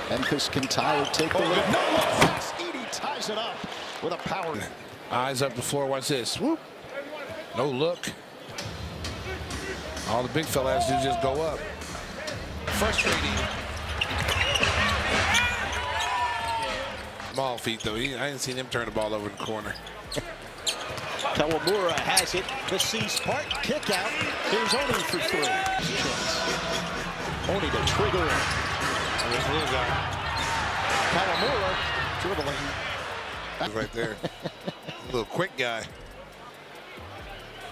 Memphis can tie or take the lead. No look pass. Edey ties it up with a power. Eyes up the floor. Watch this. Whoop. No look. All the big fellas do just go up. Frustrating. Small feet, though. I didn't see him turn the ball over in the corner. Kawamura has it. The C-Spark kick out. Here's Oni for three. Oni to trigger in. This little guy. Kawamura dribbling. Right there. Little quick guy.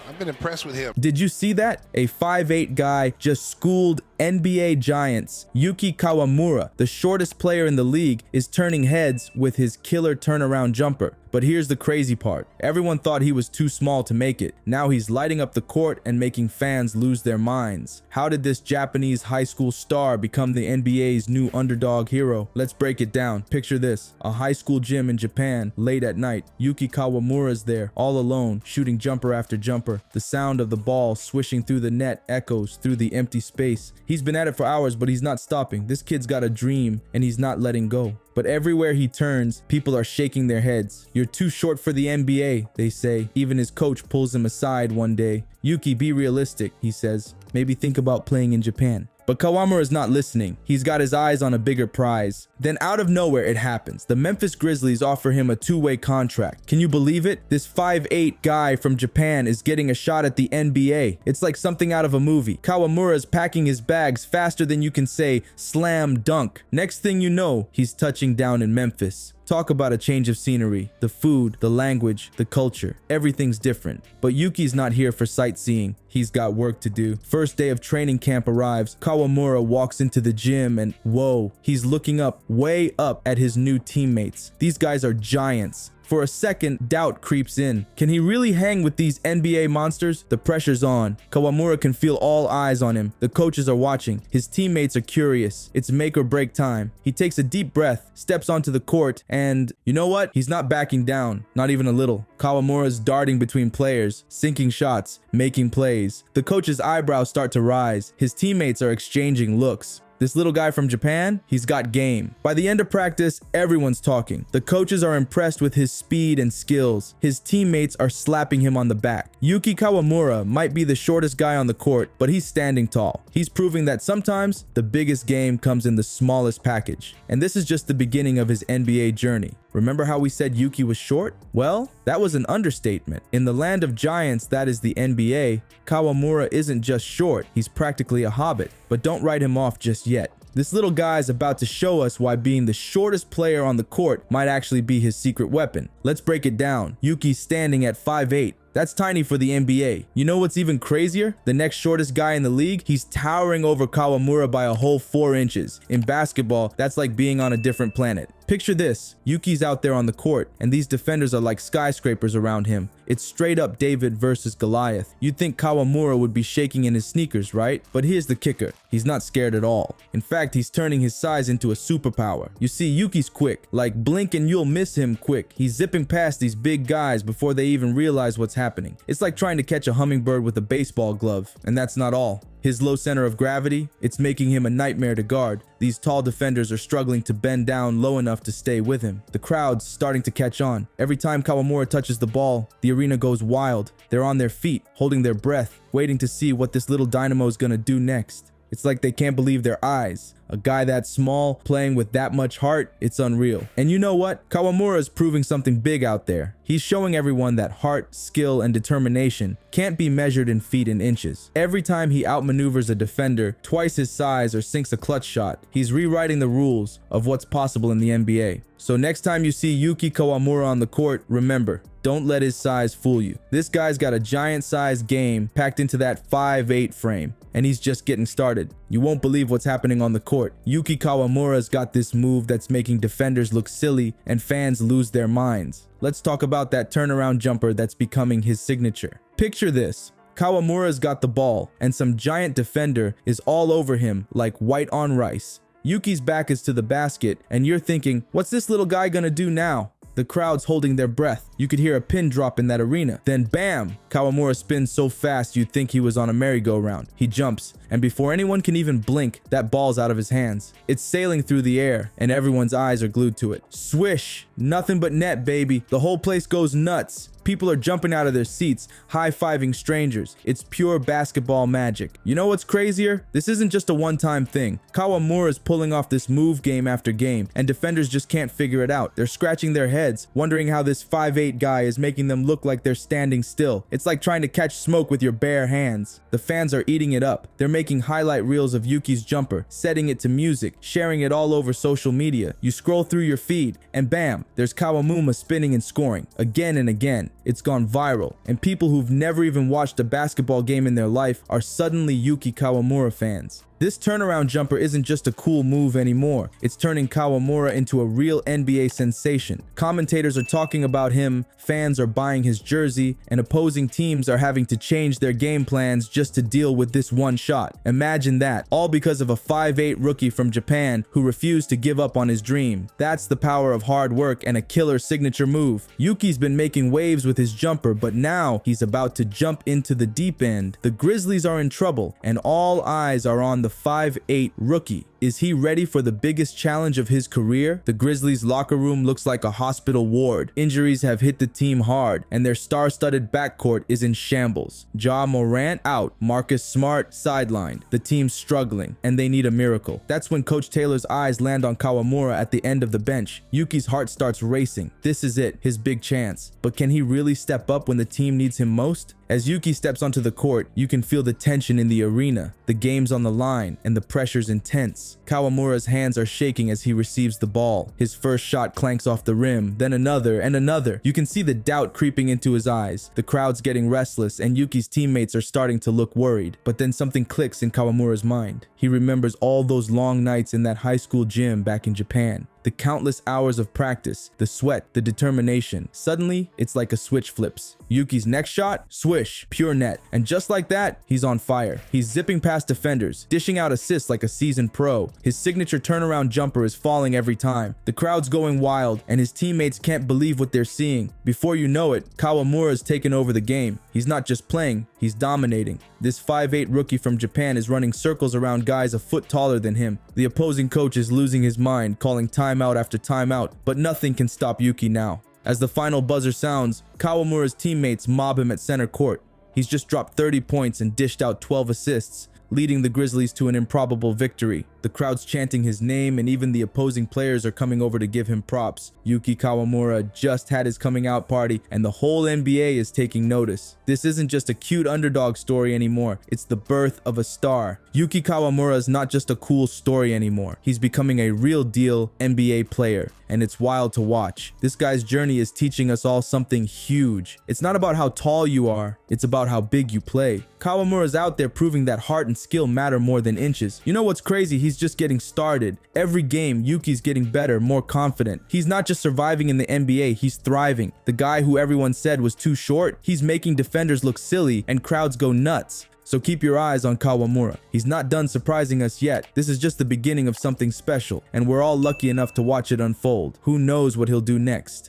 I've been impressed with him. Did you see that? A 5'8" guy just schooled NBA giants. Yuki Kawamura, the shortest player in the league, is turning heads with his killer turnaround jumper. But here's the crazy part. Everyone thought he was too small to make it. Now he's lighting up the court and making fans lose their minds. How did this Japanese high school star become the NBA's new underdog hero? Let's break it down. Picture this. A high school gym in Japan, late at night. Yuki Kawamura's there, all alone, shooting jumper after jumper. The sound of the ball swishing through the net echoes through the empty space. He's been at it for hours, but he's not stopping. This kid's got a dream, and he's not letting go. But everywhere he turns, people are shaking their heads. You're too short for the NBA, they say. Even his coach pulls him aside one day. Yuki, be realistic, he says. Maybe think about playing in Japan. But Kawamura is not listening. He's got his eyes on a bigger prize. Then out of nowhere, it happens. The Memphis Grizzlies offer him a two-way contract. Can you believe it? This 5'8" guy from Japan is getting a shot at the NBA. It's like something out of a movie. Kawamura is packing his bags faster than you can say slam dunk. Next thing you know, he's touching down in Memphis. Talk about a change of scenery. The food, the language, the culture, everything's different. But Yuki's not here for sightseeing. He's got work to do. First day of training camp arrives. Kawamura walks into the gym and whoa, he's looking up, way up at his new teammates. These guys are giants. For a second, doubt creeps in. Can he really hang with these NBA monsters? The pressure's on. Kawamura can feel all eyes on him. The coaches are watching. His teammates are curious. It's make or break time. He takes a deep breath, steps onto the court, and you know what? He's not backing down. Not even a little. Kawamura's darting between players, sinking shots, making plays. The coach's eyebrows start to rise. His teammates are exchanging looks. This little guy from Japan, he's got game. By the end of practice, everyone's talking. The coaches are impressed with his speed and skills. His teammates are slapping him on the back. Yuki Kawamura might be the shortest guy on the court, but he's standing tall. He's proving that sometimes the biggest game comes in the smallest package. And this is just the beginning of his NBA journey. Remember how we said Yuki was short? Well, that was an understatement. In the land of giants, that is the NBA, Kawamura isn't just short, he's practically a hobbit. But don't write him off just yet. This little guy is about to show us why being the shortest player on the court might actually be his secret weapon. Let's break it down. Yuki's standing at 5'8". That's tiny for the NBA. You know what's even crazier? The next shortest guy in the league, he's towering over Kawamura by a whole 4 inches. In basketball, that's like being on a different planet. Picture this, Yuki's out there on the court, and these defenders are like skyscrapers around him. It's straight up David versus Goliath. You'd think Kawamura would be shaking in his sneakers, right? But here's the kicker, he's not scared at all. In fact, he's turning his size into a superpower. You see, Yuki's quick, like blink and you'll miss him quick. He's zipping past these big guys before they even realize what's happening. It's like trying to catch a hummingbird with a baseball glove, and that's not all. His low center of gravity, it's making him a nightmare to guard. These tall defenders are struggling to bend down low enough to stay with him. The crowd's starting to catch on. Every time Kawamura touches the ball, the arena goes wild. They're on their feet, holding their breath, waiting to see what this little dynamo is gonna do next. It's like they can't believe their eyes. A guy that small, playing with that much heart, it's unreal. And you know what? Kawamura is proving something big out there. He's showing everyone that heart, skill, and determination can't be measured in feet and inches. Every time he outmaneuvers a defender twice his size or sinks a clutch shot, he's rewriting the rules of what's possible in the NBA. So next time you see Yuki Kawamura on the court, remember, don't let his size fool you. This guy's got a giant-sized game packed into that 5'8" frame, and he's just getting started. You won't believe what's happening on the court. Yuki Kawamura's got this move that's making defenders look silly and fans lose their minds. Let's talk about that turnaround jumper that's becoming his signature. Picture this. Kawamura's got the ball, and some giant defender is all over him like white on rice. Yuki's back is to the basket, and you're thinking, what's this little guy gonna do now? The crowd's holding their breath. You could hear a pin drop in that arena. Then bam! Kawamura spins so fast you'd think he was on a merry-go-round. He jumps, and before anyone can even blink, that ball's out of his hands. It's sailing through the air, and everyone's eyes are glued to it. Swish! Nothing but net, baby. The whole place goes nuts. People are jumping out of their seats, high-fiving strangers. It's pure basketball magic. You know what's crazier? This isn't just a one-time thing. Kawamura is pulling off this move game after game, and defenders just can't figure it out. They're scratching their heads, wondering how this 5'8" guy is making them look like they're standing still. It's like trying to catch smoke with your bare hands. The fans are eating it up. They're making highlight reels of Yuki's jumper, setting it to music, sharing it all over social media. You scroll through your feed, and bam, there's Kawamura spinning and scoring, again and again. It's gone viral, and people who've never even watched a basketball game in their life are suddenly Yuki Kawamura fans. This turnaround jumper isn't just a cool move anymore. It's turning Kawamura into a real NBA sensation. Commentators are talking about him, fans are buying his jersey, and opposing teams are having to change their game plans just to deal with this one shot. Imagine that, all because of a 5'8" rookie from Japan who refused to give up on his dream. That's the power of hard work and a killer signature move. Yuki's been making waves with his jumper, but now he's about to jump into the deep end. The Grizzlies are in trouble, and all eyes are on the 5'8" rookie. Is he ready for the biggest challenge of his career? The Grizzlies' locker room looks like a hospital ward. Injuries have hit the team hard, and their star-studded backcourt is in shambles. Ja Morant out, Marcus Smart sidelined. The team's struggling, and they need a miracle. That's when Coach Taylor's eyes land on Kawamura at the end of the bench. Yuki's heart starts racing. This is it, his big chance. But can he really step up when the team needs him most? As Yuki steps onto the court, you can feel the tension in the arena. The game's on the line, and the pressure's intense. Kawamura's hands are shaking as he receives the ball. His first shot clanks off the rim, then another and another. You can see the doubt creeping into his eyes. The crowd's getting restless, and Yuki's teammates are starting to look worried. But then something clicks in Kawamura's mind. He remembers all those long nights in that high school gym back in Japan. The countless hours of practice, the sweat, the determination. Suddenly, it's like a switch flips. Yuki's next shot, swish, pure net. And just like that, he's on fire. He's zipping past defenders, dishing out assists like a seasoned pro. His signature turnaround jumper is falling every time. The crowd's going wild, and his teammates can't believe what they're seeing. Before you know it, Kawamura's taken over the game. He's not just playing, he's dominating. This 5'8" rookie from Japan is running circles around guys a foot taller than him. The opposing coach is losing his mind, calling timeout after timeout, but nothing can stop Yuki now. As the final buzzer sounds, Kawamura's teammates mob him at center court. He's just dropped 30 points and dished out 12 assists, leading the Grizzlies to an improbable victory. The crowd's chanting his name, and even the opposing players are coming over to give him props. Yuki Kawamura just had his coming out party, and the whole NBA is taking notice. This isn't just a cute underdog story anymore. It's the birth of a star. Yuki Kawamura is not just a cool story anymore. He's becoming a real deal NBA player, and it's wild to watch. This guy's journey is teaching us all something huge. It's not about how tall you are, it's about how big you play. Kawamura's out there proving that heart and skill matter more than inches. You know what's crazy? He's just getting started. Every game, Yuki's getting better, more confident. He's not just surviving in the NBA, he's thriving. The guy who everyone said was too short, he's making defenders look silly and crowds go nuts. So keep your eyes on Kawamura. He's not done surprising us yet. This is just the beginning of something special, and we're all lucky enough to watch it unfold. Who knows what he'll do next?